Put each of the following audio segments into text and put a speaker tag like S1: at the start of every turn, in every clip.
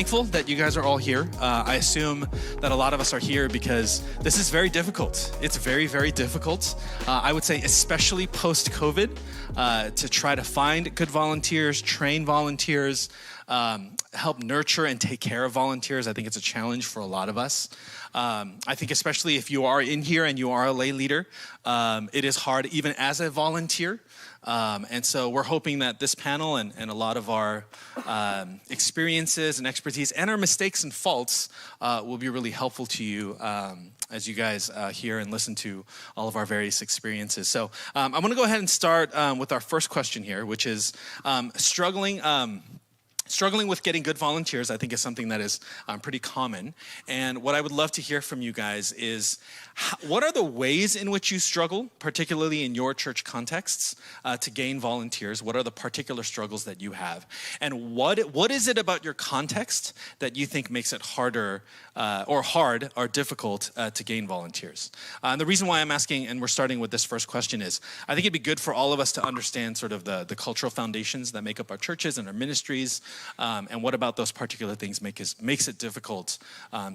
S1: thankful that you guys are all here. I assume that a lot of us are here because this is very difficult. It's very, very difficult. I would say especially post-COVID to try to find good volunteers, train volunteers, help nurture and take care of volunteers. I think it's a challenge for a lot of us. I think especially if you are in here and you are a lay leader, it is hard even as a volunteer. And so we're hoping that this panel and a lot of our experiences and expertise and our mistakes and faults will be really helpful to you as you guys hear and listen to all of our various experiences. So I'm going to go ahead and start with our first question here, which is Struggling with getting good volunteers, I think, is something that is pretty common. And what I would love to hear from you guys is, what are the ways in which you struggle, particularly in your church contexts, to gain volunteers? What are the particular struggles that you have? And what is it about your context that you think makes it harder or difficult to gain volunteers? And the reason why I'm asking, and we're starting with this first question, is I think it'd be good for all of us to understand sort of the cultural foundations that make up our churches and our ministries. And what about those particular things makes it difficult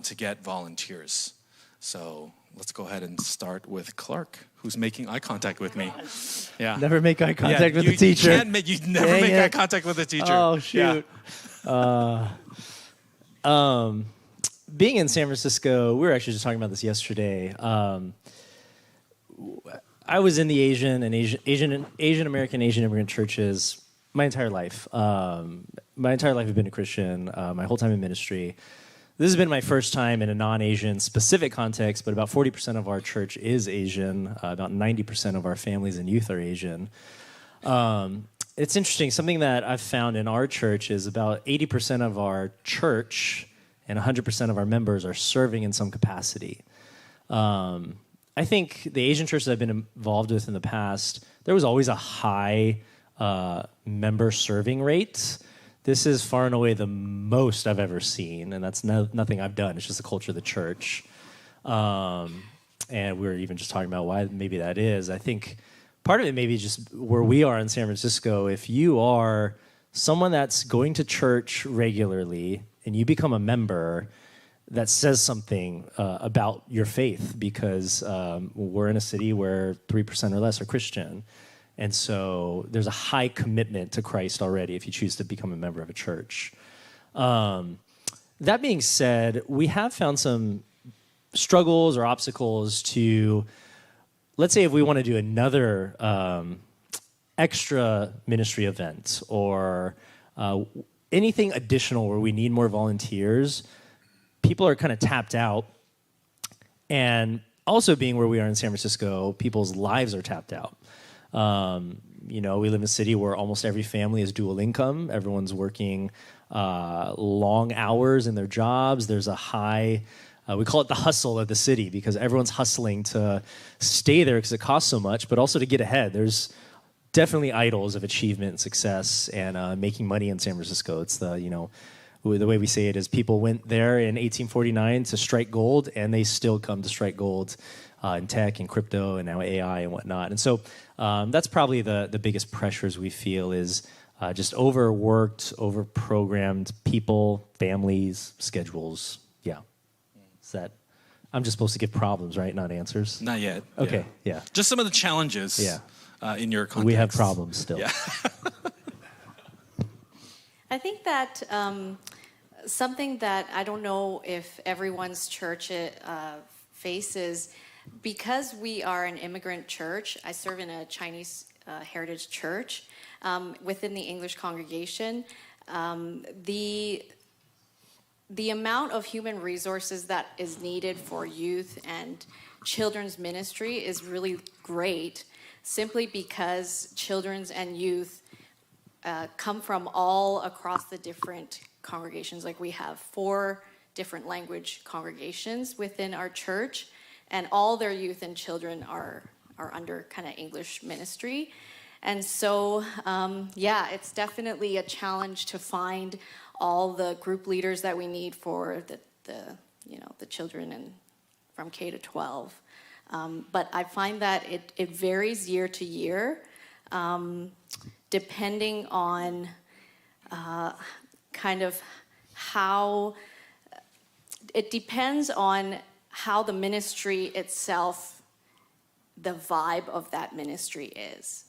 S1: to get volunteers? So let's go ahead and start with Clark, who's making eye contact with me. Yeah.
S2: Never make eye contact with the teacher.
S1: You never make eye contact with the teacher.
S2: Oh, shoot. Yeah. Being in San Francisco, we were actually just talking about this yesterday. I was in the Asian American, Asian immigrant churches my entire life. My entire life I've been a Christian, my whole time in ministry. This has been my first time in a non-Asian specific context, but about 40% of our church is Asian. About 90% of our families and youth are Asian. It's interesting. Something that I've found in our church is about 80% of our church and 100% of our members are serving in some capacity. I think the Asian churches I've been involved with in the past, there was always a high member serving rate. This is far and away the most I've ever seen, and that's nothing I've done. It's just the culture of the church. And we were even just talking about why maybe that is. I think part of it may be just where we are in San Francisco. If you are someone that's going to church regularly and you become a member, that says something about your faith, because we're in a city where 3% or less are Christian. And so there's a high commitment to Christ already if you choose to become a member of a church. That being said, we have found some struggles or obstacles to, let's say if we want to do another extra ministry event or anything additional where we need more volunteers, people are kind of tapped out. And also being where we are in San Francisco, people's lives are tapped out. We live in a city where almost every family is dual income. Everyone's working long hours in their jobs. There's a high, we call it the hustle of the city, because everyone's hustling to stay there because it costs so much, but also to get ahead. There's definitely idols of achievement and success and making money in San Francisco. It's the way we say it is people went there in 1849 to strike gold, and they still come to strike gold in tech and crypto and now AI and whatnot. And so that's probably the biggest pressures we feel is just overworked, overprogrammed people, families, schedules. Yeah. Is that? I'm just supposed to give problems, right? Not answers?
S1: Not yet.
S2: Okay, yeah.
S1: Just some of the challenges in your context.
S2: We have problems still.
S1: Yeah.
S3: I think that something that I don't know if everyone's church faces, because we are an immigrant church. I serve in a Chinese heritage church within the English congregation. The amount of human resources that is needed for youth and children's ministry is really great, simply because children's and youth come from all across the different congregations. Like we have 4 different language congregations within our church, and all their youth and children are under kind of English ministry. And so, it's definitely a challenge to find all the group leaders that we need for the children and from K to 12. But I find that it varies year to year, depending on kind of how it depends on how the ministry itself, the vibe of that ministry is.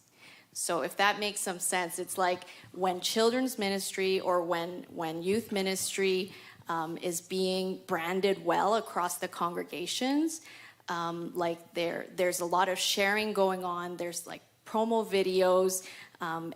S3: So if that makes some sense, it's like when children's ministry or when youth ministry is being branded well across the congregations, like there's a lot of sharing going on. There's like promo videos.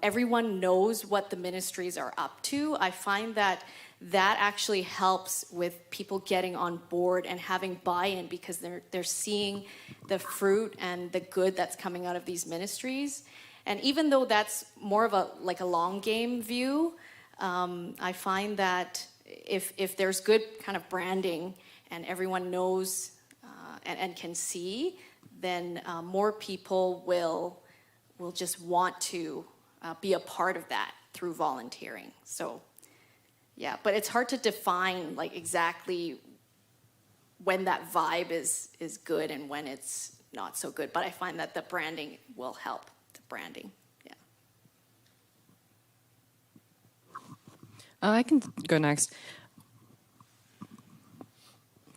S3: Everyone knows what the ministries are up to. I find that actually helps with people getting on board and having buy-in, because they're seeing the fruit and the good that's coming out of these ministries. And even though that's more of a long game view, I find that if there's good kind of branding and everyone knows and can see, then more people will just want to be a part of that through volunteering. So, yeah, but it's hard to define like exactly when that vibe is good and when it's not so good. But I find that the branding will help. The branding, yeah.
S4: I can go next.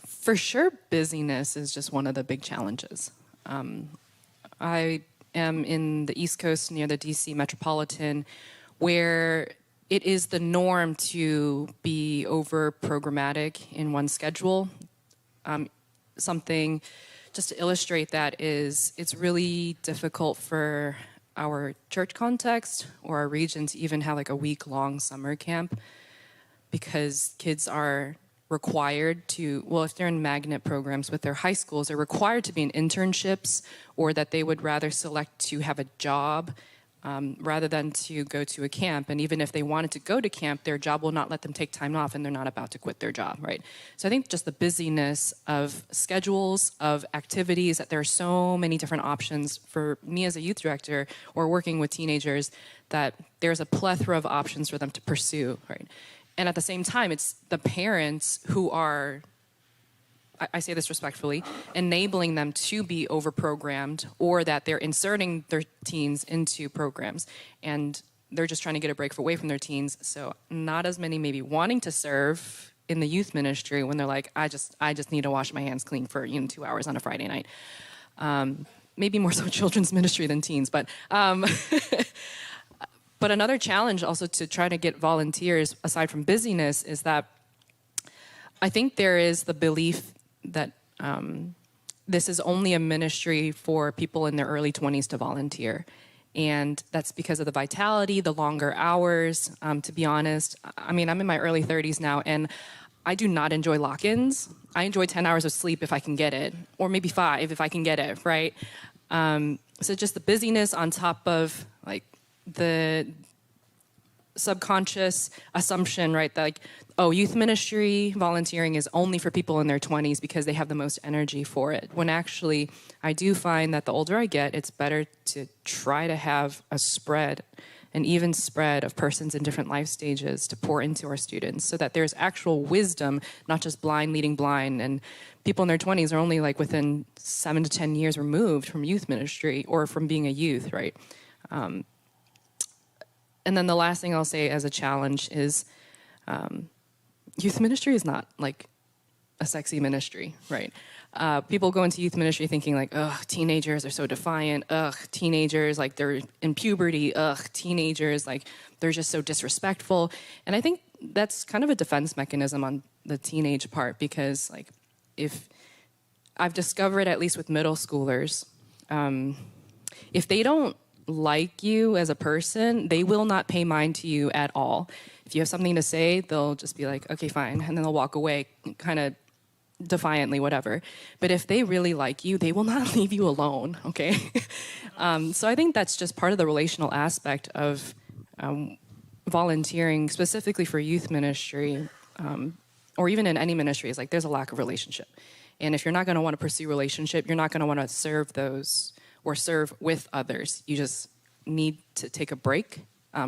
S4: For sure, busyness is just one of the big challenges. I am in the East Coast near the DC metropolitan, where it is the norm to be over programmatic in one's schedule. Something just to illustrate that is it's really difficult for our church context or our region to even have like a week-long summer camp, because kids are required to, well, if they're in magnet programs with their high schools, they're required to be in internships, or that they would rather select to have a job rather than to go to a camp. And even if they wanted to go to camp, their job will not let them take time off, and they're not about to quit their job, right? So I think just the busyness of schedules, of activities, that there are so many different options for me as a youth director or working with teenagers, that there's a plethora of options for them to pursue, right? And at the same time, it's the parents who are, I say this respectfully, enabling them to be overprogrammed, or that they're inserting their teens into programs and they're just trying to get a break away from their teens. So not as many maybe wanting to serve in the youth ministry when they're like, I just need to wash my hands clean for 2 hours on a Friday night. Maybe more so children's ministry than teens, but but another challenge also to try to get volunteers, aside from busyness, is that I think there is the belief that this is only a ministry for people in their early 20s to volunteer. And that's because of the vitality, the longer hours. To be honest, I mean, I'm in my early 30s now, and I do not enjoy lock-ins. I enjoy 10 hours of sleep if I can get it, or maybe 5 if I can get it, right? So just the busyness on top of like the subconscious assumption, right, that like, oh, youth ministry volunteering is only for people in their 20s because they have the most energy for it. When actually, I do find that the older I get, it's better to try to have an even spread of persons in different life stages to pour into our students, so that there's actual wisdom, not just blind leading blind. And people in their 20s are only like within 7 to 10 years removed from youth ministry or from being a youth, right? And then the last thing I'll say as a challenge is youth ministry is not like a sexy ministry, right? People go into youth ministry thinking like, ugh, teenagers are so defiant. Ugh, teenagers, like they're in puberty. Ugh, teenagers, like they're just so disrespectful. And I think that's kind of a defense mechanism on the teenage part, because like if I've discovered, at least with middle schoolers, if they don't like you as a person, they will not pay mind to you at all. If you have something to say, they'll just be like, okay, fine. And then they'll walk away kind of defiantly, whatever. But if they really like you, they will not leave you alone, okay? So I think that's just part of the relational aspect of volunteering, specifically for youth ministry, or even in any ministry, is like there's a lack of relationship. And if you're not going to want to pursue relationship, you're not going to want to serve those or serve with others. You just need to take a break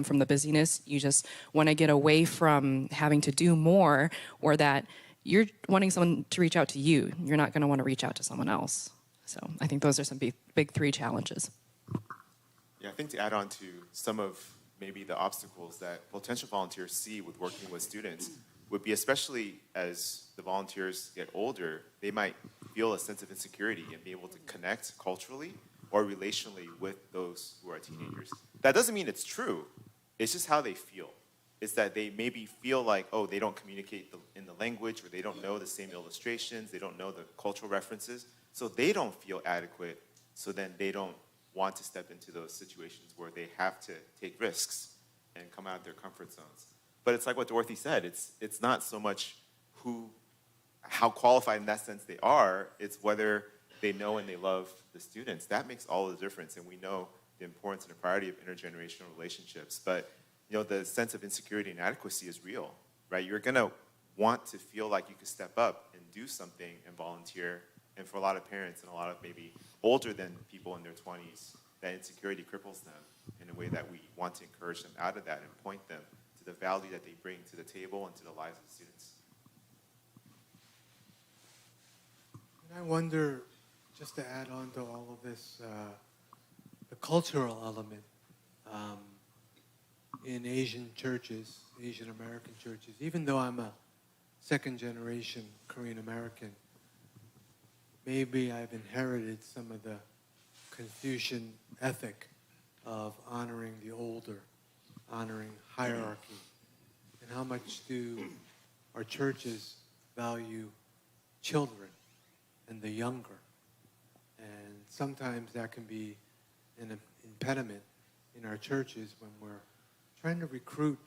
S4: from the busyness. You just want to get away from having to do more, or that you're wanting someone to reach out to you. You're not going to want to reach out to someone else. So I think those are some big 3 challenges.
S5: Yeah, I think to add on to some of maybe the obstacles that potential volunteers see with working with students, would be, especially as the volunteers get older, they might feel a sense of insecurity and be able to connect culturally or relationally with those who are teenagers. That doesn't mean it's true. It's just how they feel. It's that they maybe feel like, oh, they don't communicate in the language, or they don't know the same illustrations, they don't know the cultural references, so they don't feel adequate, so then they don't want to step into those situations where they have to take risks and come out of their comfort zones. But it's like what Dorothy said, it's not so much how qualified in that sense they are, it's whether they know and they love the students. That makes all the difference, and we know the importance and the priority of intergenerational relationships. But the sense of insecurity and inadequacy is real, right? You're gonna want to feel like you could step up and do something and volunteer. And for a lot of parents and a lot of maybe older than people in their 20s, that insecurity cripples them in a way that we want to encourage them out of that and point them to the value that they bring to the table and to the lives of the students.
S6: And I wonder, just to add on to all of this, the cultural element in Asian churches, Asian American churches, even though I'm a second generation Korean American, maybe I've inherited some of the Confucian ethic of honoring the older, honoring hierarchy. And how much do our churches value children and the younger? And sometimes that can be an impediment in our churches when we're trying to recruit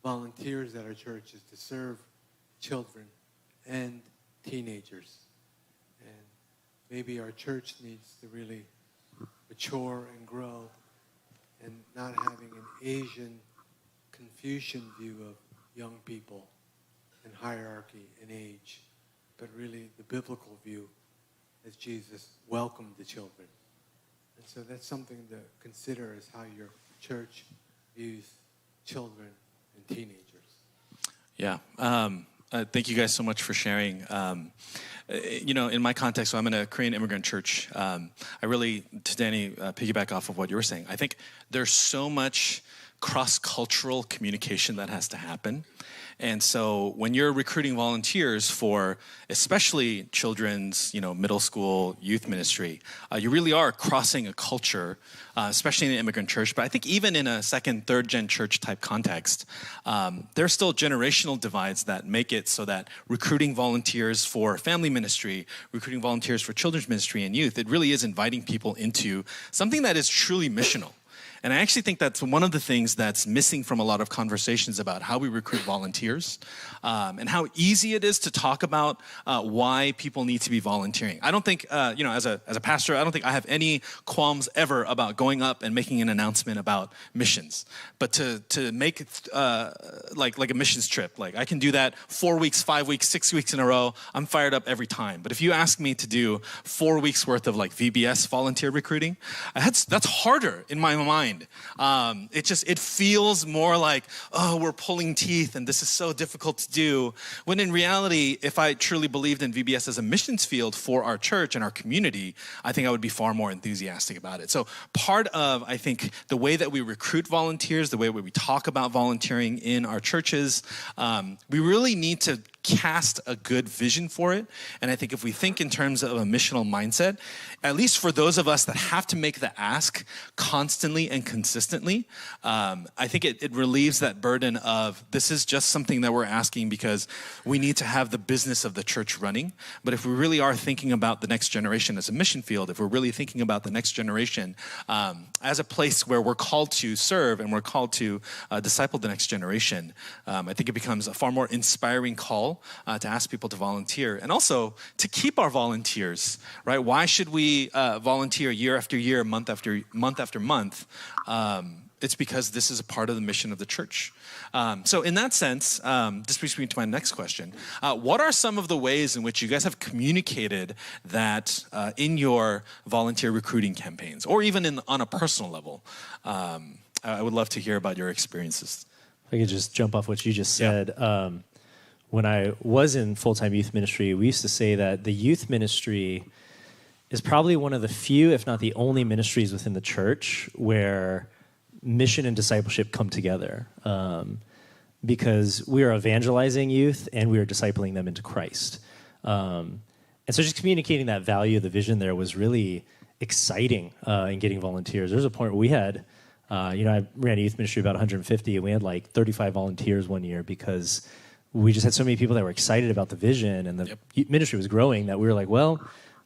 S6: volunteers at our churches to serve children and teenagers. And maybe our church needs to really mature and grow, and not having an Asian Confucian view of young people and hierarchy and age, but really the biblical view as Jesus welcomed the children. And so that's something to consider, as how your church views children and teenagers.
S1: Yeah. Thank you guys so much for sharing. In my context, so I'm in a Korean immigrant church. I really, to Danny, piggyback off of what you were saying. I think there's so much cross-cultural communication that has to happen. And so when you're recruiting volunteers for especially children's, middle school youth ministry, you really are crossing a culture, especially in an immigrant church. But I think even in a second, third gen church type context, there's still generational divides that make it so that recruiting volunteers for family ministry, recruiting volunteers for children's ministry and youth, it really is inviting people into something that is truly missional. And I actually think that's one of the things that's missing from a lot of conversations about how we recruit volunteers, and how easy it is to talk about why people need to be volunteering. I don't think, as a pastor, I don't think I have any qualms ever about going up and making an announcement about missions. But to make like a missions trip, like I can do that 4 weeks, 5 weeks, 6 weeks in a row. I'm fired up every time. But if you ask me to do 4 weeks worth of like VBS volunteer recruiting, that's harder in my mind. It feels more like, oh, we're pulling teeth and this is so difficult to do. When in reality, if I truly believed in VBS as a missions field for our church and our community, I think I would be far more enthusiastic about it. So part of, I think, the way that we recruit volunteers, the way we talk about volunteering in our churches, we really need to cast a good vision for it. And I think if we think in terms of a missional mindset, at least for those of us that have to make the ask constantly and consistently, I think it relieves that burden of this is just something that we're asking because we need to have the business of the church running. But if we really are thinking about the next generation as a mission field, if we're really thinking about the next generation as a place where we're called to serve and we're called to disciple the next generation, I think it becomes a far more inspiring call to ask people to volunteer, and also to keep our volunteers, right? Why should we volunteer year after year, month after month? It's because this is a part of the mission of the church. So in that sense, this brings me to my next question. What are some of the ways in which you guys have communicated that in your volunteer recruiting campaigns, or even on a personal level? I would love to hear about your experiences.
S2: If I could just jump off what you just said. Yeah. When I was in full-time youth ministry, we used to say that the youth ministry is probably one of the few, if not the only ministries within the church where mission and discipleship come together. because we are evangelizing youth and we are discipling them into Christ. And so just communicating that value of the vision there was really exciting in getting volunteers. There was a point where we had, I ran a youth ministry about 150, and we had like 35 volunteers one year because we just had so many people that were excited about the vision, and the ministry was growing that we were like, well,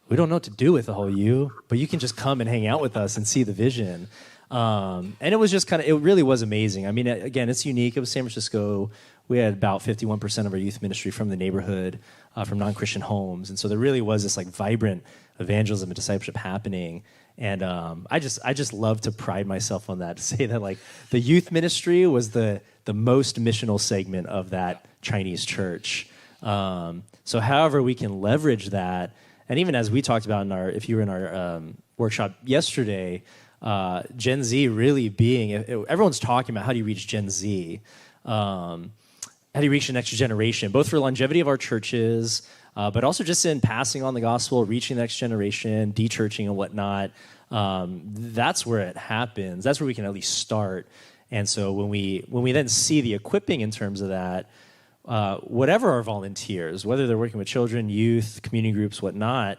S2: we don't know what to do with the whole you, but you can just come and hang out with us and see the vision. And it was just it really was amazing. I mean, again, it's unique. It was San Francisco. We had about 51% of our youth ministry from the neighborhood, from non-Christian homes. And so there really was this like vibrant evangelism and discipleship happening. And I just love to pride myself on that, to say that like the youth ministry was the most missional segment of that Chinese church. So however we can leverage that, and even as we talked about if you were in our workshop yesterday, Gen Z really being, everyone's talking about how do you reach Gen Z, how do you reach the next generation, both for longevity of our churches, but also just in passing on the gospel, reaching the next generation, de-churching and whatnot. That's where it happens. That's where we can at least start. And so when we then see the equipping in terms of that, whatever our volunteers, whether they're working with children, youth, community groups, whatnot,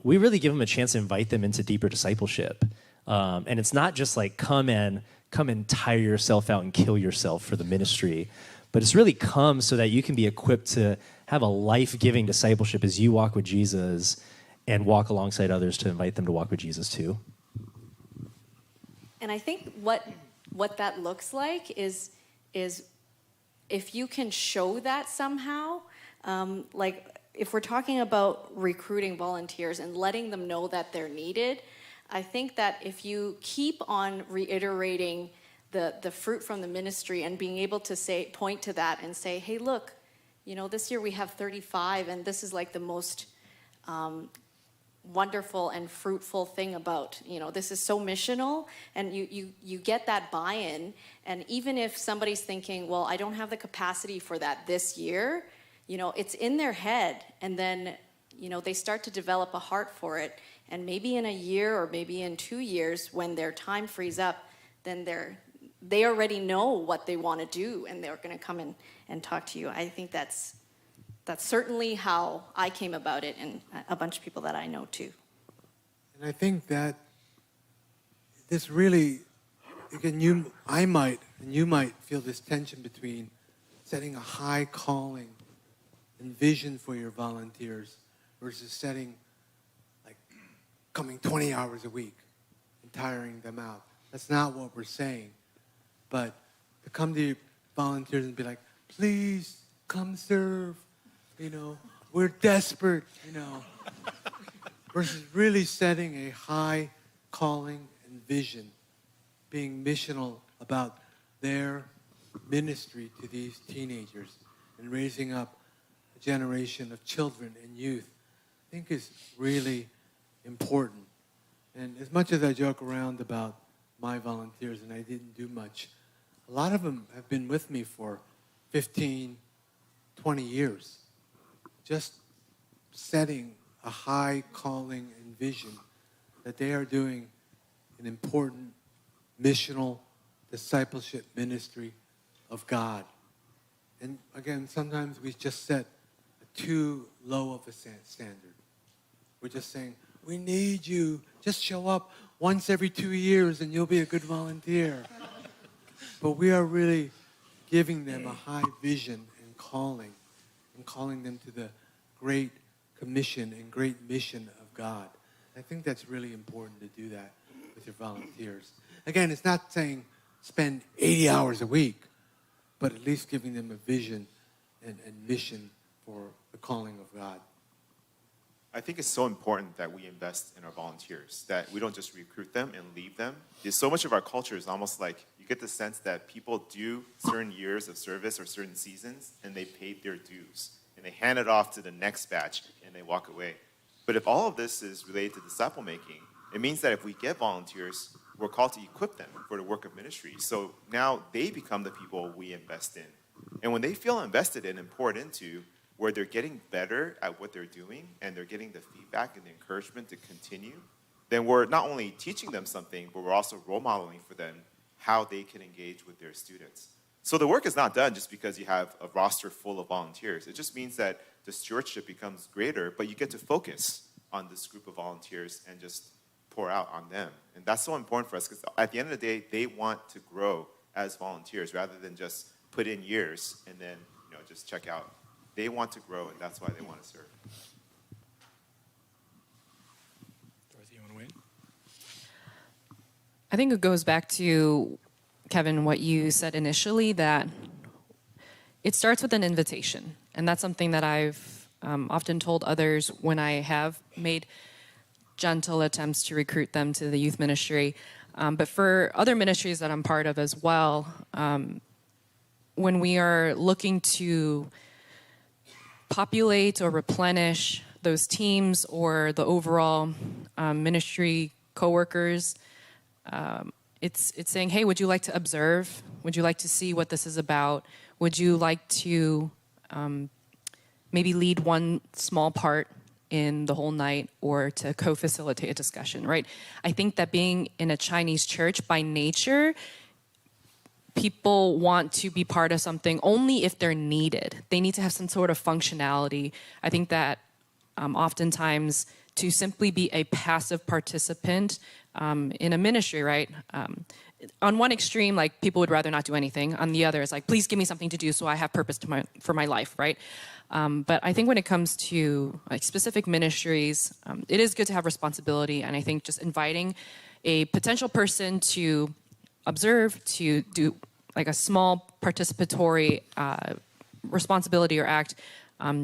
S2: we really give them a chance to invite them into deeper discipleship. And it's not just like come and tire yourself out and kill yourself for the ministry, but it's really come so that you can be equipped to have a life-giving discipleship as you walk with Jesus and walk alongside others to invite them to walk with Jesus too.
S3: And I think what that looks like is if you can show that somehow, like if we're talking about recruiting volunteers and letting them know that they're needed, I think that if you keep on reiterating the fruit from the ministry and being able to point to that and say, hey, look, this year we have 35, and this is like the most wonderful and fruitful thing about, this is so missional, and you get that buy-in. And even if somebody's thinking, well, I don't have the capacity for that this year, it's in their head, and then, they start to develop a heart for it. And maybe in a year or maybe in 2 years, when their time frees up, then they already know what they want to do, and they're going to come in and talk to you. I think that's certainly how I came about it, and a bunch of people that I know too.
S6: And I think that this really, again, you might feel this tension between setting a high calling and vision for your volunteers versus setting, like, coming 20 hours a week and tiring them out. That's not what we're saying. But to come to your volunteers and be like, please come serve, we're desperate, versus really setting a high calling and vision, being missional about their ministry to these teenagers and raising up a generation of children and youth, I think is really important. And as much as I joke around about my volunteers and I didn't do much, a lot of them have been with me for 15, 20 years, just setting a high calling and vision that they are doing an important missional discipleship ministry of God. And again, sometimes we just set a too low of a standard. We're just saying, we need you. Just show up once every 2 years and you'll be a good volunteer. But we are really giving them a high vision and calling them to the great commission and great mission of God. I think that's really important to do that with your volunteers. Again, it's not saying spend 80 hours a week, but at least giving them a vision and mission for the calling of God.
S5: I think it's so important that we invest in our volunteers, that we don't just recruit them and leave them. Because so much of our culture is almost like you get the sense that people do certain years of service or certain seasons, and they paid their dues, and they hand it off to the next batch, and they walk away. But if all of this is related to disciple making, it means that if we get volunteers, we're called to equip them for the work of ministry. So now they become the people we invest in. And when they feel invested in and poured into, where they're getting better at what they're doing and they're getting the feedback and the encouragement to continue, then we're not only teaching them something, but we're also role modeling for them how they can engage with their students. So the work is not done just because you have a roster full of volunteers. It just means that the stewardship becomes greater, but you get to focus on this group of volunteers and just pour out on them. And that's so important for us because at the end of the day, they want to grow as volunteers rather than just put in years and then just check out. They want to grow, and that's why they want to serve.
S1: Dorothy, you want to wait?
S4: I think it goes back to, Kevin, what you said initially, that it starts with an invitation. And that's something that I've often told others when I have made gentle attempts to recruit them to the youth ministry. But for other ministries that I'm part of as well, when we are looking to populate or replenish those teams or the overall ministry coworkers, it's saying, hey, would you like to observe? Would you like to see what this is about? Would you like to maybe lead one small part in the whole night or to co-facilitate a discussion, right? I think that being in a Chinese church by nature, people want to be part of something only if they're needed. They need to have some sort of functionality. I think that oftentimes to simply be a passive participant in a ministry, right? On one extreme, like people would rather not do anything. On the other, it's like, please give me something to do so I have purpose for my life, right? But I think when it comes to like specific ministries, it is good to have responsibility. And I think just inviting a potential person to observe, to do like a small participatory responsibility or act,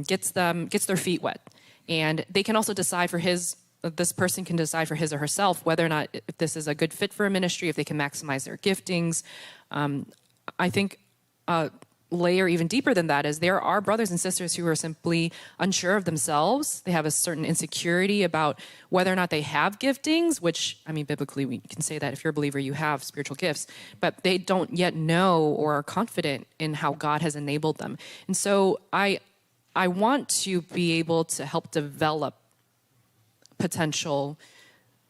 S4: gets their feet wet. And they can also decide for this person can decide for his or herself whether or not if this is a good fit for a ministry, if they can maximize their giftings. I think a layer even deeper than that is there are brothers and sisters who are simply unsure of themselves. They have a certain insecurity about whether or not they have giftings, which, I mean, biblically we can say that if you're a believer, you have spiritual gifts, but they don't yet know or are confident in how God has enabled them. And so I want to be able to help develop potential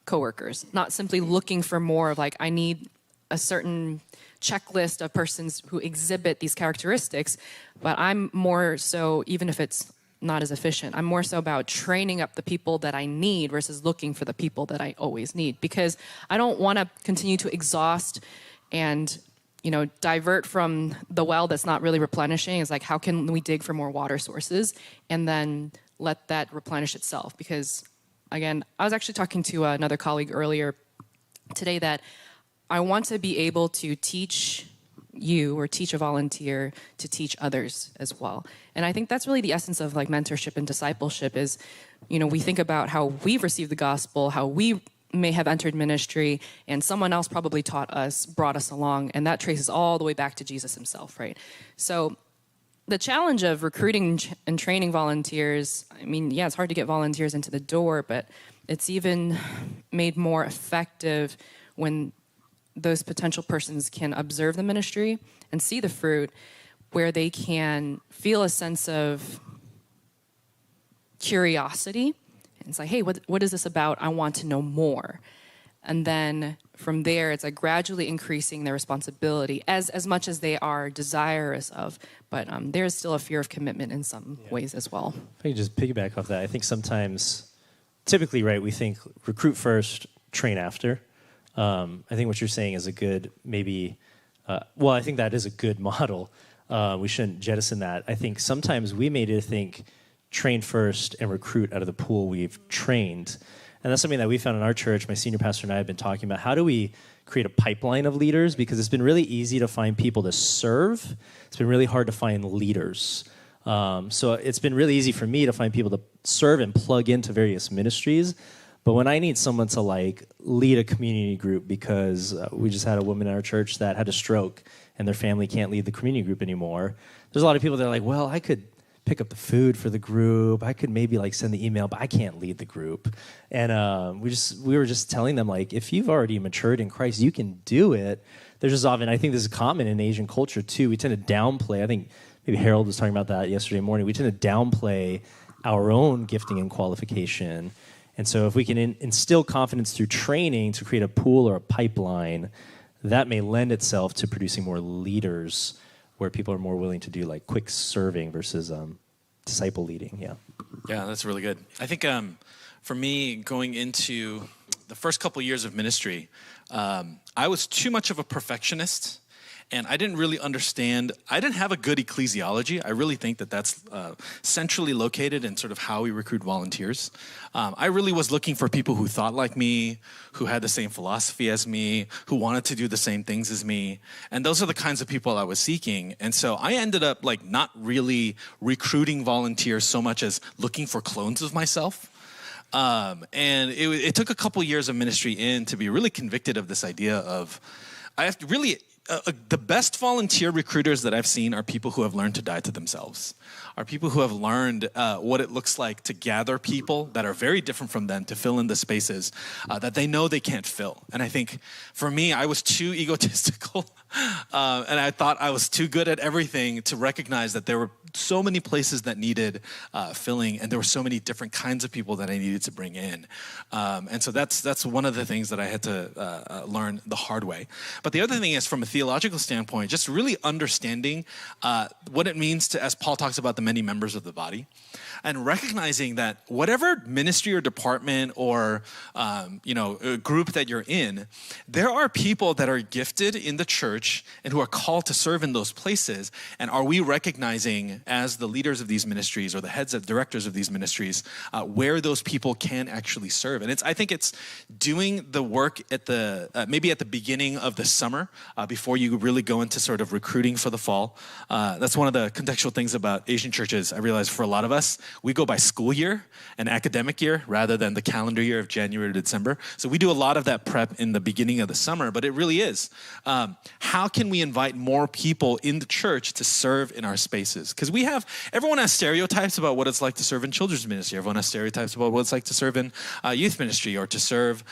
S4: coworkers, not simply looking for more of like, I need a certain checklist of persons who exhibit these characteristics, but I'm more so, even if it's not as efficient, I'm more so about training up the people that I need versus looking for the people that I always need, because I don't want to continue to exhaust and divert from the well that's not really replenishing. It's like, how can we dig for more water sources and then let that replenish itself? Because again, I was actually talking to another colleague earlier today that I want to be able to teach you or teach a volunteer to teach others as well. And I think that's really the essence of like mentorship and discipleship is, we think about how we've received the gospel, how we may have entered ministry, and someone else probably taught us, brought us along, and that traces all the way back to Jesus himself, right? So the challenge of recruiting and training volunteers, I mean, yeah, it's hard to get volunteers into the door, but it's even made more effective when those potential persons can observe the ministry and see the fruit, where they can feel a sense of curiosity. And it's like, hey, what is this about? I want to know more. And then from there, it's like gradually increasing their responsibility as much as they are desirous of. But there's still a fear of commitment in some ways as well.
S2: If I can just piggyback off that, I think sometimes, typically, right, we think recruit first, train after. I think what you're saying is a good, maybe, I think that is a good model. We shouldn't jettison that. I think sometimes we made it think train first and recruit out of the pool we've trained. And that's something that we found in our church. My senior pastor and I have been talking about. How do we create a pipeline of leaders? Because it's been really easy to find people to serve. It's been really hard to find leaders. So it's been really easy for me to find people to serve and plug into various ministries. But when I need someone to like lead a community group, because we just had a woman in our church that had a stroke and their family can't lead the community group anymore. There's a lot of people that are like, well, I could pick up the food for the group. I could maybe like send the email, but I can't lead the group. And we were just telling them, like, if you've already matured in Christ, you can do it. There's just often, I think this is common in Asian culture too. We tend to downplay. I think maybe Harold was talking about that yesterday morning. We tend to downplay our own gifting and qualification. And so if we can instill confidence through training to create a pool or a pipeline, that may lend itself to producing more leaders where people are more willing to do like quick serving versus disciple leading. Yeah.
S1: Yeah, that's really good. I think for me, going into the first couple years of ministry, I was too much of a perfectionist. And I didn't really understand, I didn't have a good ecclesiology. I really think that that's centrally located in sort of how we recruit volunteers. I really was looking for people who thought like me, who had the same philosophy as me, who wanted to do the same things as me. And those are the kinds of people I was seeking. And so I ended up like not really recruiting volunteers so much as looking for clones of myself. And it took a couple years of ministry in to be really convicted of this idea of, I have to really, the best volunteer recruiters that I've seen are people who have learned to die to themselves, are people who have learned what it looks like to gather people that are very different from them to fill in the spaces that they know they can't fill. And I think for me, I was too egotistical and I thought I was too good at everything to recognize that there were so many places that needed filling, and there were so many different kinds of people that I needed to bring in. And so that's one of the things that I had to learn the hard way. But the other thing is, from a theological standpoint, just really understanding what it means to, as Paul talks about, the many members of the body, and recognizing that whatever ministry or department or group that you're in, there are people that are gifted in the church and who are called to serve in those places. And are we recognizing, as the leaders of these ministries or the heads of directors of these ministries, where those people can actually serve? And I think it's doing the work at the maybe at the beginning of the summer before you really go into sort of recruiting for the fall. That's one of the contextual things about Asian churches. I realize for a lot of us, we go by school year and academic year rather than the calendar year of January to December. So we do a lot of that prep in the beginning of the summer, but it really is. How can we invite more people in the church to serve in our spaces? Because everyone has stereotypes about what it's like to serve in children's ministry. Everyone has stereotypes about what it's like to serve in youth ministry or to serve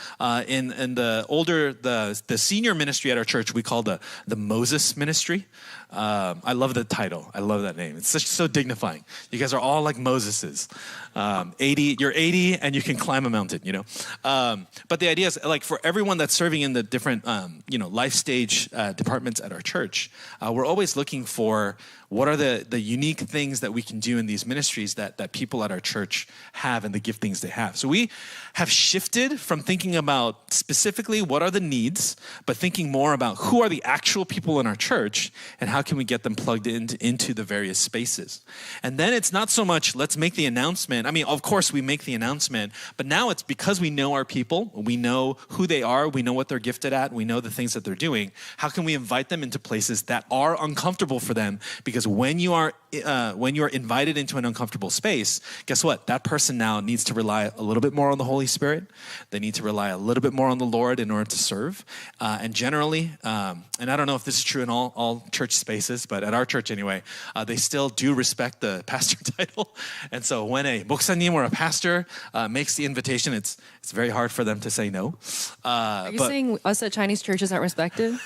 S1: in the senior ministry at our church. We call the Moses ministry. I love the title. I love that name. It's so dignifying. You guys are all like Moseses. 80, you're 80 and you can climb a mountain, you know. But the idea is, like, for everyone that's serving in the different, life stage departments at our church, we're always looking for what are the unique things that we can do in these ministries that people at our church have and the giftings they have. So we have shifted from thinking about specifically what are the needs, but thinking more about who are the actual people in our church and how can we get them plugged into the various spaces. And then it's not so much let's make the announcement. I mean, of course we make the announcement, but now it's because we know our people, we know who they are, we know what they're gifted at, we know the things that they're doing. How can we invite them into places that are uncomfortable for them? Because when you are invited into an uncomfortable space, guess what? That person now needs to rely a little bit more on the Holy Spirit. They need to rely a little bit more on the Lord in order to serve. And generally, and I don't know if this is true in all church spaces, but at our church anyway, they still do respect the pastor title. And so when a 목사님 or a pastor makes the invitation, it's very hard for them to say no.
S4: Are you saying us at Chinese churches aren't respected?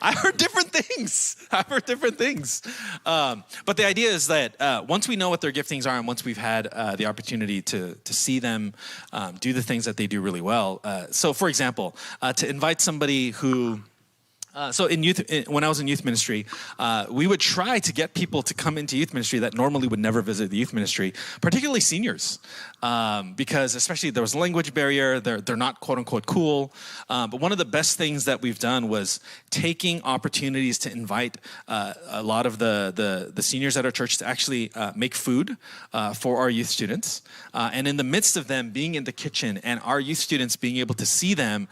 S1: I heard different things. But the idea is that once we know what their giftings are and once we've had the opportunity to see them do the things that they do really well. So for example, to invite somebody who... when I was in youth ministry, we would try to get people to come into youth ministry that normally would never visit the youth ministry, particularly seniors, because especially there was a language barrier, they're not quote unquote cool. But one of the best things that we've done was taking opportunities to invite a lot of the seniors at our church to actually make food for our youth students. And in the midst of them being in the kitchen and our youth students being able to see them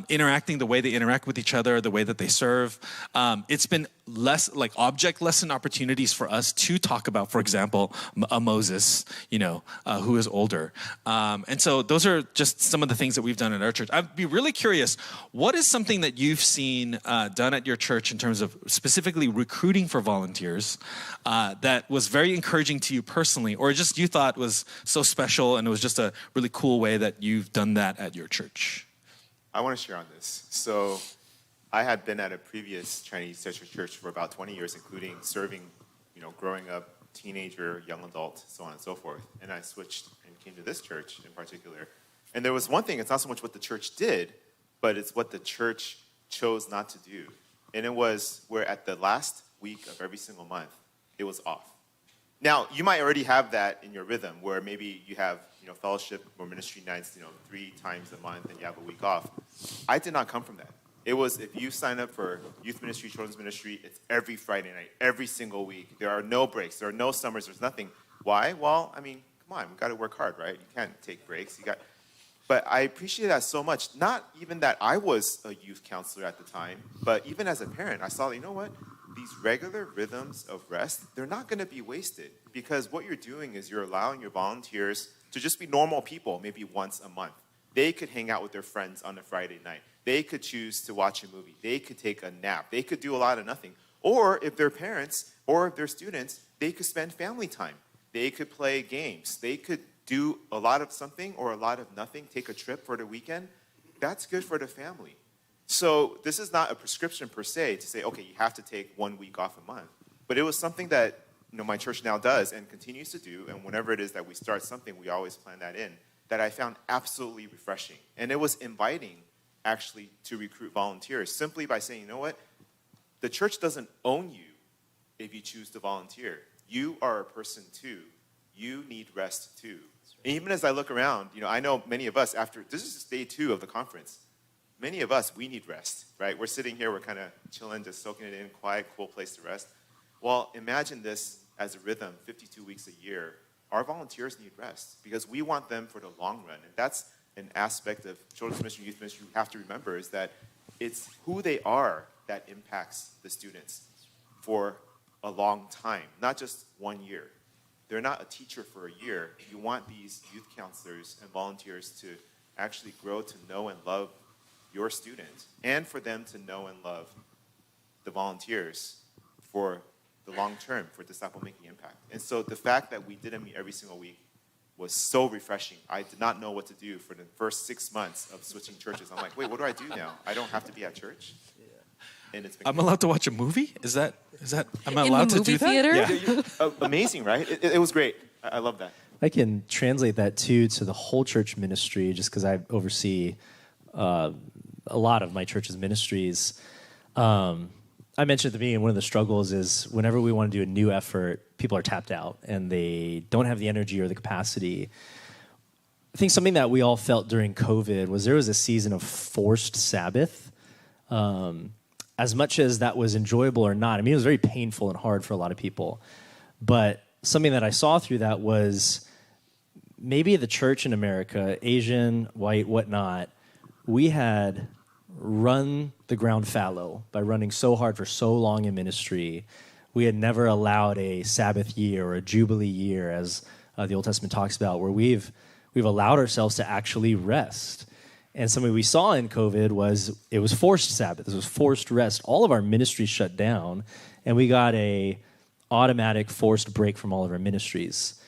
S1: interacting the way they interact with each other, the way that they serve, it's been less like object lesson opportunities for us to talk about, for example, a Moses, who is older. And so those are just some of the things that we've done at our church. I'd be really curious, what is something that you've seen done at your church in terms of specifically recruiting for volunteers that was very encouraging to you personally, or just you thought was so special and it was just a really cool way that you've done that at your church?
S5: I want to share on this. So I had been at a previous Chinese Central church for about 20 years, including serving, growing up, teenager, young adult, so on and so forth. And I switched and came to this church in particular. And there was one thing, it's not so much what the church did, but it's what the church chose not to do. And it was where at the last week of every single month, it was off. Now, you might already have that in your rhythm where maybe you have, fellowship or ministry nights, 3 times a month and you have a week off. I did not come from that. It was if you sign up for youth ministry, children's ministry, it's every Friday night, every single week. There are no breaks. There are no summers. There's nothing. Why? Well, I mean, come on. We've got to work hard, right? You can't take breaks. But I appreciate that so much. Not even that I was a youth counselor at the time, but even as a parent, I saw, what? These regular rhythms of rest, they're not going to be wasted because what you're doing is you're allowing your volunteers to just be normal people maybe once a month. They could hang out with their friends on a Friday night. They could choose to watch a movie. They could take a nap. They could do a lot of nothing. Or if they're parents or if they're students, they could spend family time. They could play games. They could do a lot of something or a lot of nothing, take a trip for the weekend. That's good for the family. So this is not a prescription per se to say, okay, you have to take 1 week off a month. But it was something that my church now does and continues to do. And whenever it is that we start something, we always plan that in, that I found absolutely refreshing. And it was inviting, actually, to recruit volunteers simply by saying, the church doesn't own you if you choose to volunteer. You are a person too. You need rest too. And even as I look around, I know many of us this is day 2 of the conference. Many of us, we need rest, right? We're sitting here, we're kind of chilling, just soaking it in, quiet, cool place to rest. Well, imagine this as a rhythm, 52 weeks a year. Our volunteers need rest because we want them for the long run. And that's an aspect of children's ministry, youth ministry we have to remember is that it's who they are that impacts the students for a long time, not just 1 year. They're not a teacher for a year. You want these youth counselors and volunteers to actually grow to know and love your student and for them to know and love the volunteers for the long term, for disciple-making impact. And so the fact that we didn't meet every single week was so refreshing. I did not know what to do for the first 6 months of switching churches. I'm like, wait, what do I do now? I don't have to be at church? And it's been
S1: I'm allowed to watch a movie? Is that am I
S4: In
S1: allowed
S4: the
S1: to do
S4: movie
S1: that?
S4: theater?
S1: Yeah.
S5: amazing, right? It was great. I love that.
S2: I can translate that too to the whole church ministry, just because I oversee a lot of my church's ministries. I mentioned at the beginning, one of the struggles is whenever we want to do a new effort, people are tapped out and they don't have the energy or the capacity. I think something that we all felt during COVID was there was a season of forced Sabbath. As much as that was enjoyable or not, I mean, it was very painful and hard for a lot of people. But something that I saw through that was maybe the church in America, Asian, white, whatnot, we had run the ground fallow by running so hard for so long in ministry. We had never allowed a Sabbath year or a Jubilee year, as the Old Testament talks about, where we've allowed ourselves to actually rest. And something we saw in COVID was it was forced Sabbath. It was forced rest. All of our ministries shut down, and we got a automatic forced break from all of our ministries.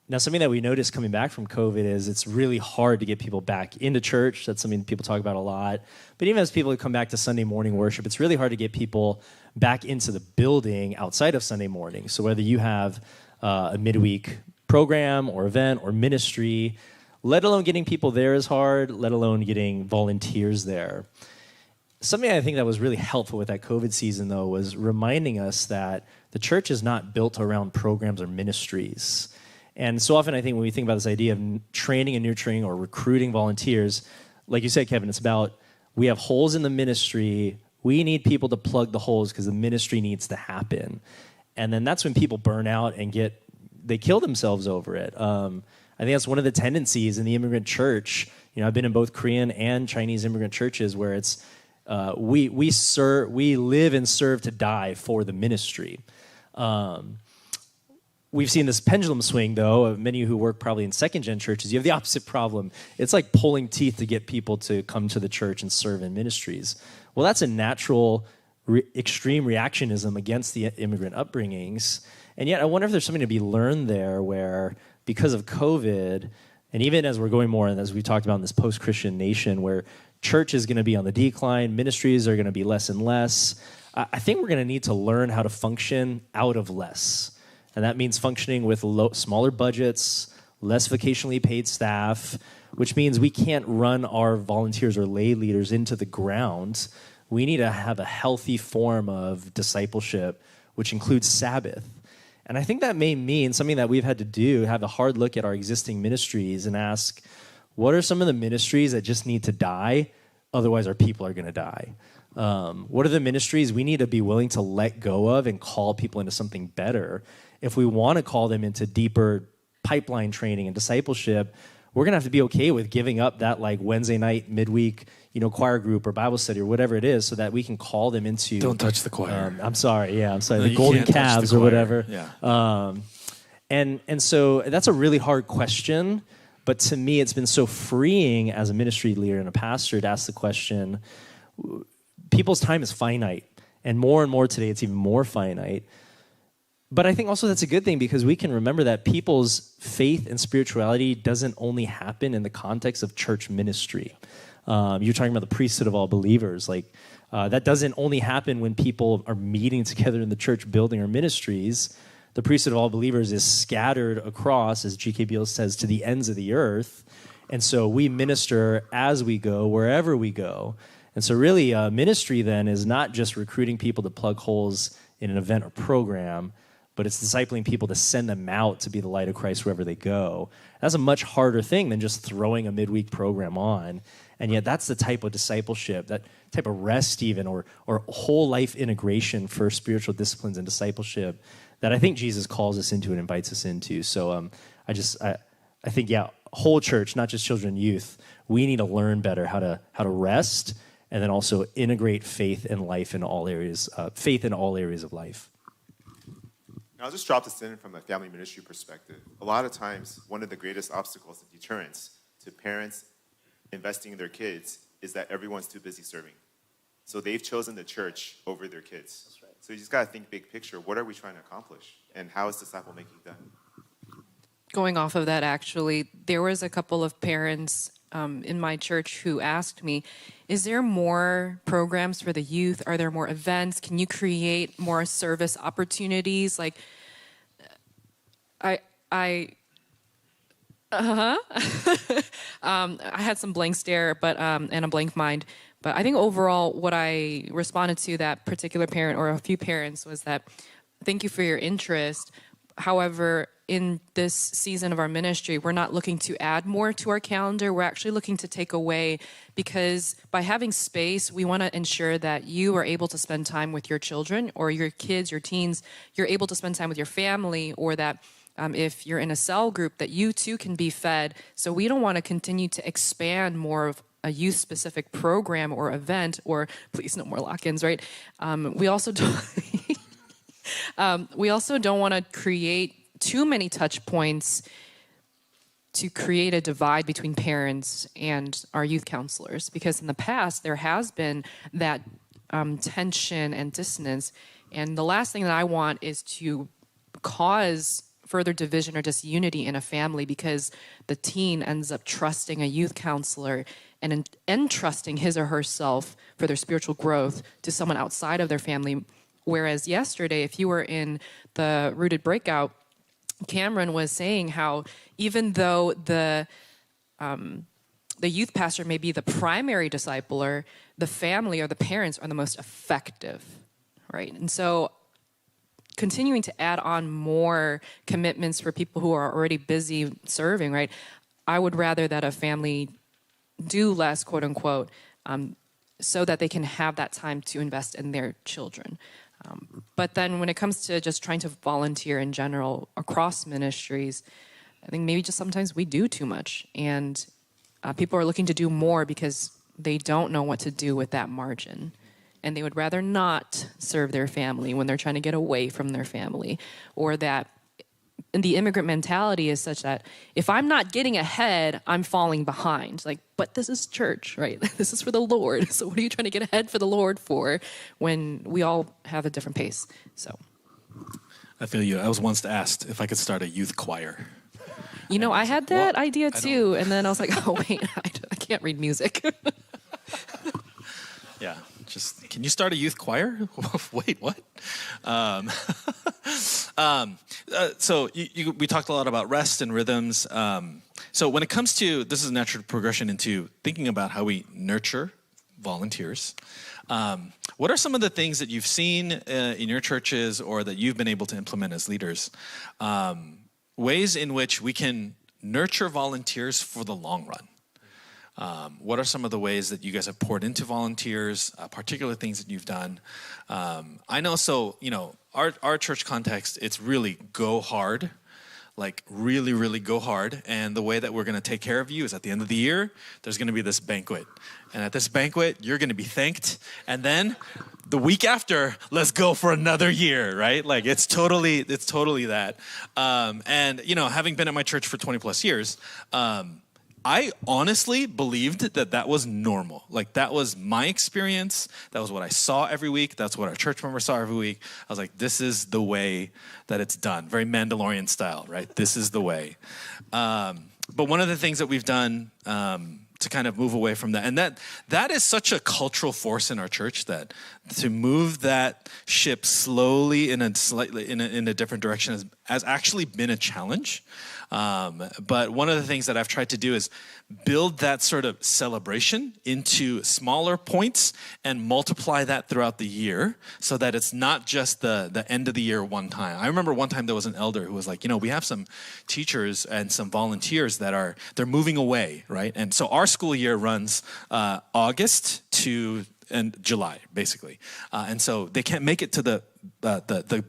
S2: Now, something that we noticed coming back from COVID is it's really hard to get people back into church. That's something people talk about a lot. But even as people come back to Sunday morning worship, it's really hard to get people back into the building outside of Sunday morning. So whether you have a midweek program or event or ministry, let alone getting people there is hard, let alone getting volunteers there. Something I think that was really helpful with that COVID season, though, was reminding us that the church is not built around programs or ministries. And so often I think when we think about this idea of training and nurturing or recruiting volunteers, like you said, Kevin, it's about we have holes in the ministry. We need people to plug the holes because the ministry needs to happen. And then that's when people burn out and they kill themselves over it. I think that's one of the tendencies in the immigrant church. I've been in both Korean and Chinese immigrant churches where it's we live and serve to die for the ministry. We've seen this pendulum swing, though, of many who work probably in second-gen churches. You have the opposite problem. It's like pulling teeth to get people to come to the church and serve in ministries. Well, that's a natural extreme reactionism against the immigrant upbringings. And yet I wonder if there's something to be learned there where because of COVID, and even as we're going more, and as we talked about in this post-Christian nation, where church is going to be on the decline, ministries are going to be less and less, I think we're going to need to learn how to function out of less. And that means functioning with smaller budgets, less vocationally paid staff, which means we can't run our volunteers or lay leaders into the ground. We need to have a healthy form of discipleship which includes Sabbath. And I think that may mean something that we've had to do, have a hard look at our existing ministries and ask, what are some of the ministries that just need to die? Otherwise, our people are going to die. What are the ministries we need to be willing to let go of and call people into something better? If we want to call them into deeper pipeline training and discipleship, we're going to have to be okay with giving up that like Wednesday night, midweek, choir group or Bible study or whatever it is so that we can call them into...
S1: Don't touch the choir.
S2: I'm sorry. No, the
S1: you
S2: golden
S1: can't touch
S2: calves
S1: the
S2: or
S1: choir.
S2: whatever.
S1: Yeah.
S2: And so that's a really hard question. But to me, it's been so freeing as a ministry leader and a pastor to ask the question, people's time is finite. And more today, it's even more finite. But I think also that's a good thing because we can remember that people's faith and spirituality doesn't only happen in the context of church ministry. You're talking about the priesthood of all believers. That doesn't only happen when people are meeting together in the church building or ministries. The priesthood of all believers is scattered across, as G.K. Beale says, to the ends of the earth. And so we minister as we go, wherever we go. And so really, ministry then is not just recruiting people to plug holes in an event or program, but it's discipling people to send them out to be the light of Christ wherever they go. That's a much harder thing than just throwing a midweek program on. And yet that's the type of discipleship, that type of rest even, or whole life integration for spiritual disciplines and discipleship that I think Jesus calls us into and invites us into. So I think, whole church, not just children and youth, we need to learn better how to rest and then also integrate faith and life in all areas, faith in all areas of life.
S5: Now, I'll just drop this in from a family ministry perspective. A lot of times, one of the greatest obstacles and deterrents to parents investing in their kids is that everyone's too busy serving. So they've chosen the church over their kids. That's right. So you just got to think big picture. What are we trying to accomplish? And how is disciple making done?
S4: Going off of that, actually, there was a couple of parents in my church who asked me, is there more programs for the youth? Are there more events? Can you create more service opportunities? I had some blank stare, and a blank mind. But I think overall, what I responded to that particular parent or a few parents was that, thank you for your interest. However, in this season of our ministry, we're not looking to add more to our calendar. We're actually looking to take away, because by having space, we want to ensure that you are able to spend time with your children or your kids, your teens. You're able to spend time with your family, or that if you're in a cell group, that you too can be fed. So we don't want to continue to expand more of a youth-specific program or event, or please no more lock-ins, right? We also don't want to create too many touch points to create a divide between parents and our youth counselors, because in the past there has been that tension and dissonance, and the last thing that I want is to cause further division or disunity in a family because the teen ends up trusting a youth counselor and entrusting his or herself for their spiritual growth to someone outside of their family. Whereas yesterday, if you were in the Rooted Breakout, Cameron was saying how even though the youth pastor may be the primary discipler, the family or the parents are the most effective, right? And so continuing to add on more commitments for people who are already busy serving, right? I would rather that a family do less, quote unquote, so that they can have that time to invest in their children. But then when it comes to just trying to volunteer in general across ministries, I think maybe just sometimes we do too much. And people are looking to do more because they don't know what to do with that margin. And they would rather not serve their family when they're trying to get away from their family. Or that the immigrant mentality is such that if I'm not getting ahead, I'm falling behind. But this is church, right? This is for the Lord. So what are you trying to get ahead for the Lord for when we all have a different pace? So
S1: I feel you. I was once asked if I could start a youth choir.
S4: I had that idea too. And then I was like, oh, wait, I can't read music.
S1: Yeah. Just, can you start a youth choir? Wait, what? So we talked a lot about rest and rhythms. So when it comes to, this is a natural progression into thinking about how we nurture volunteers. What are some of the things that you've seen in your churches or that you've been able to implement as leaders? Ways in which we can nurture volunteers for the long run. What are some of the ways that you guys have poured into volunteers, particular things that you've done? I know, so, our church context, it's really go hard, like really, really go hard. And the way that we're going to take care of you is at the end of the year, there's going to be this banquet. And at this banquet, you're going to be thanked. And then the week after, let's go for another year, right? Like it's totally that. And, having been at my church for 20 plus years, I honestly believed that was normal. Like that was my experience. That was what I saw every week. That's what our church members saw every week. I was like, this is the way that it's done. Very Mandalorian style, right? This is the way. But one of the things that we've done to kind of move away from that, and that is such a cultural force in our church, that to move that ship slowly in a different direction has actually been a challenge. But one of the things that I've tried to do is build that sort of celebration into smaller points and multiply that throughout the year so that it's not just the end of the year one time. I remember one time there was an elder who was like, we have some teachers and some volunteers that they're moving away, right? And so our school year runs August to July, basically. And so they can't make it to the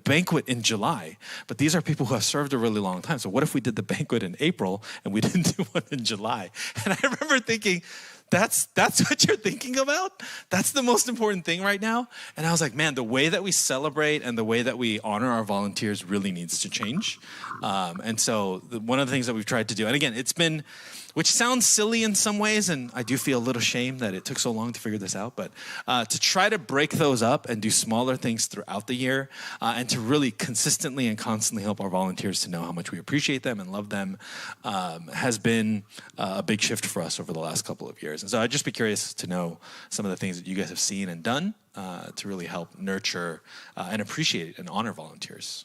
S1: banquet in July, but these are people who have served a really long time. So what if we did the banquet in April and we didn't do one in July? And I remember thinking, that's what you're thinking about? That's the most important thing right now? And I was like, man, the way that we celebrate and the way that we honor our volunteers really needs to change. And so one of the things that we've tried to do, and again, it's been, which sounds silly in some ways, and I do feel a little shame that it took so long to figure this out, but to try to break those up and do smaller things throughout the year and to really consistently and constantly help our volunteers to know how much we appreciate them and love them has been a big shift for us over the last couple of years. And so I'd just be curious to know some of the things that you guys have seen and done to really help nurture and appreciate and honor volunteers.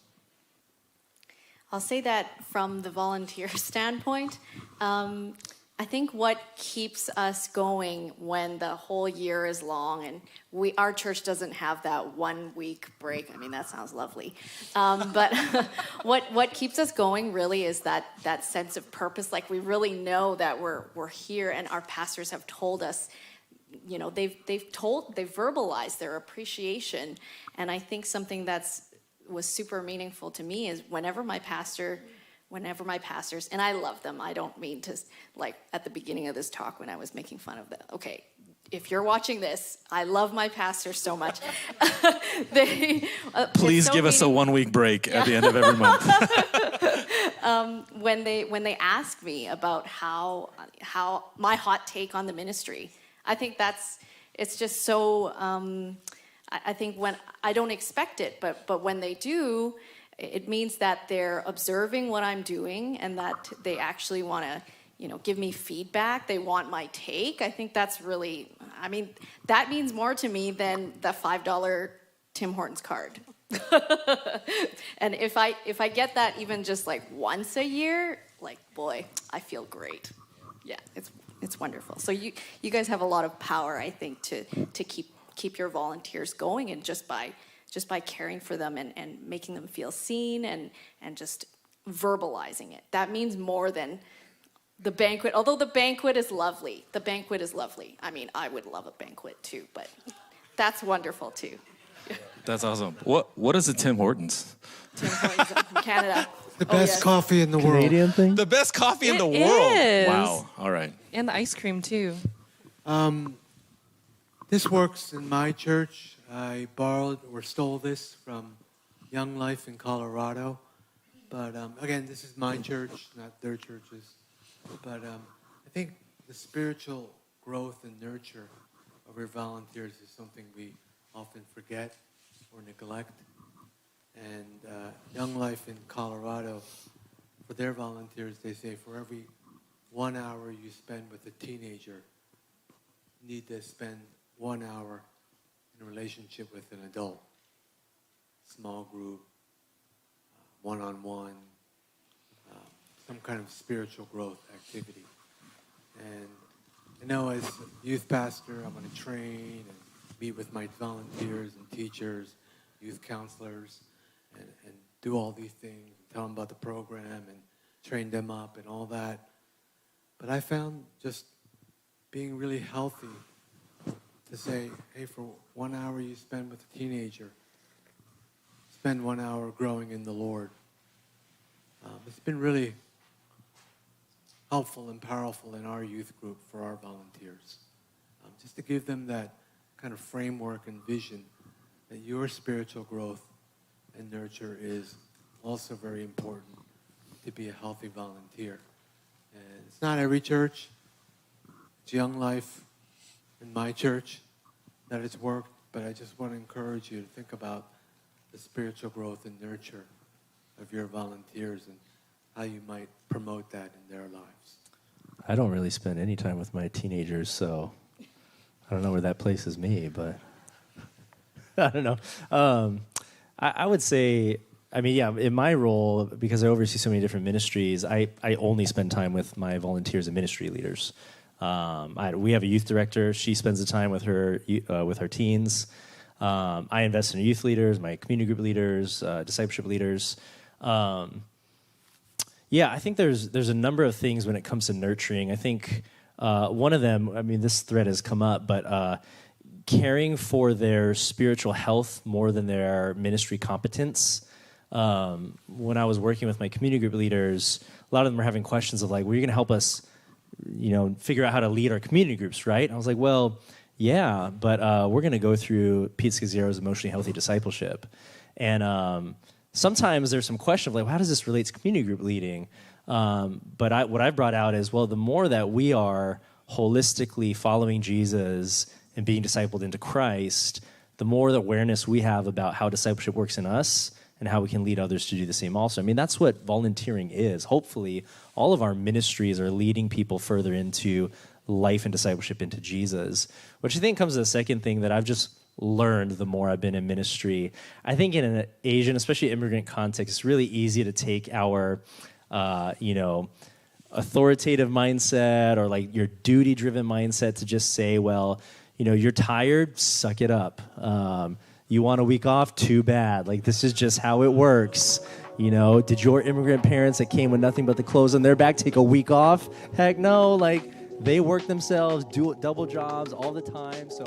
S3: I'll say that from the volunteer standpoint, I think what keeps us going when the whole year is long, and our church doesn't have that 1 week break. I mean, that sounds lovely. But what keeps us going really is that sense of purpose. Like we really know that we're here, and our pastors have told us, they've verbalized their appreciation. And I think something was super meaningful to me is whenever my pastors, and I love them, I don't mean to, like at the beginning of this talk when I was making fun of them. Okay, if you're watching this, I love my pastors so much.
S1: Please give us a 1 week break at the end of every month.
S3: When they ask me about how my hot take on the ministry, I think it's just so. I think when I don't expect it, but when they do, it means that they're observing what I'm doing and that they actually want to, give me feedback. They want my take. I think that's really, that means more to me than the $5 Tim Hortons card. And if I get that even just like once a year, like, boy, I feel great. Yeah, it's wonderful. So you guys have a lot of power, I think, to keep your volunteers going, and just by caring for them and making them feel seen and just verbalizing it. That means more than the banquet. Although the banquet is lovely. I mean, I would love a banquet too, but that's wonderful too.
S1: That's awesome. What is a Tim Hortons?
S3: Tim Hortons from Canada.
S6: The best coffee in the world.
S2: Canadian thing?
S1: The best coffee in the world.
S4: Is.
S1: Wow. All right.
S4: And the ice cream too.
S6: This works in my church. I borrowed or stole this from Young Life in Colorado. But again, this is my church, not their churches. But I think the spiritual growth and nurture of our volunteers is something we often forget or neglect. And Young Life in Colorado, for their volunteers, they say for every 1 hour you spend with a teenager, you need to spend 1 hour in a relationship with an adult. Small group, one-on-one, some kind of spiritual growth activity. And I know as youth pastor, I'm going to train and meet with my volunteers and teachers, youth counselors, and do all these things, tell them about the program and train them up and all that. But I found just being really healthy to say, hey, for 1 hour you spend with a teenager, spend 1 hour growing in the Lord. It's been really helpful and powerful in our youth group for our volunteers. Just to give them that kind of framework and vision that your spiritual growth and nurture is also very important to be a healthy volunteer. And it's not every church. It's Young Life in my church that it's worked, but I just want to encourage you to think about the spiritual growth and nurture of your volunteers and how you might promote that in their lives.
S2: I don't really spend any time with my teenagers, so I don't know where that places me, but I don't know. I would say, I mean, yeah, in my role, because I oversee so many different ministries, I only spend time with my volunteers and ministry leaders. We have a youth director. She spends the time with her teens. I invest in youth leaders, my community group leaders, discipleship leaders. Yeah, I think there's a number of things when it comes to nurturing. I think one of them, I mean, this thread has come up, but caring for their spiritual health more than their ministry competence. When I was working with my community group leaders, a lot of them were having questions of like, well, you're going to help us, figure out how to lead our community groups, right? And I was like, well, yeah, but we're going to go through Pete Scazzero's Emotionally Healthy Discipleship. And sometimes there's some question of like, well, how does this relate to community group leading? But what I've brought out is, well, the more that we are holistically following Jesus and being discipled into Christ, the more the awareness we have about how discipleship works in us and how we can lead others to do the same also. I mean, that's what volunteering is. Hopefully, all of our ministries are leading people further into life and discipleship into Jesus, which I think comes to the second thing that I've just learned the more I've been in ministry. I think in an Asian, especially immigrant context, it's really easy to take our, authoritative mindset or like your duty-driven mindset to just say, well, you're tired, suck it up. You want a week off? Too bad. Like, this is just how it works. Did your immigrant parents that came with nothing but the clothes on their back take a week off? Heck no. Like, they work themselves, do double jobs all the time. So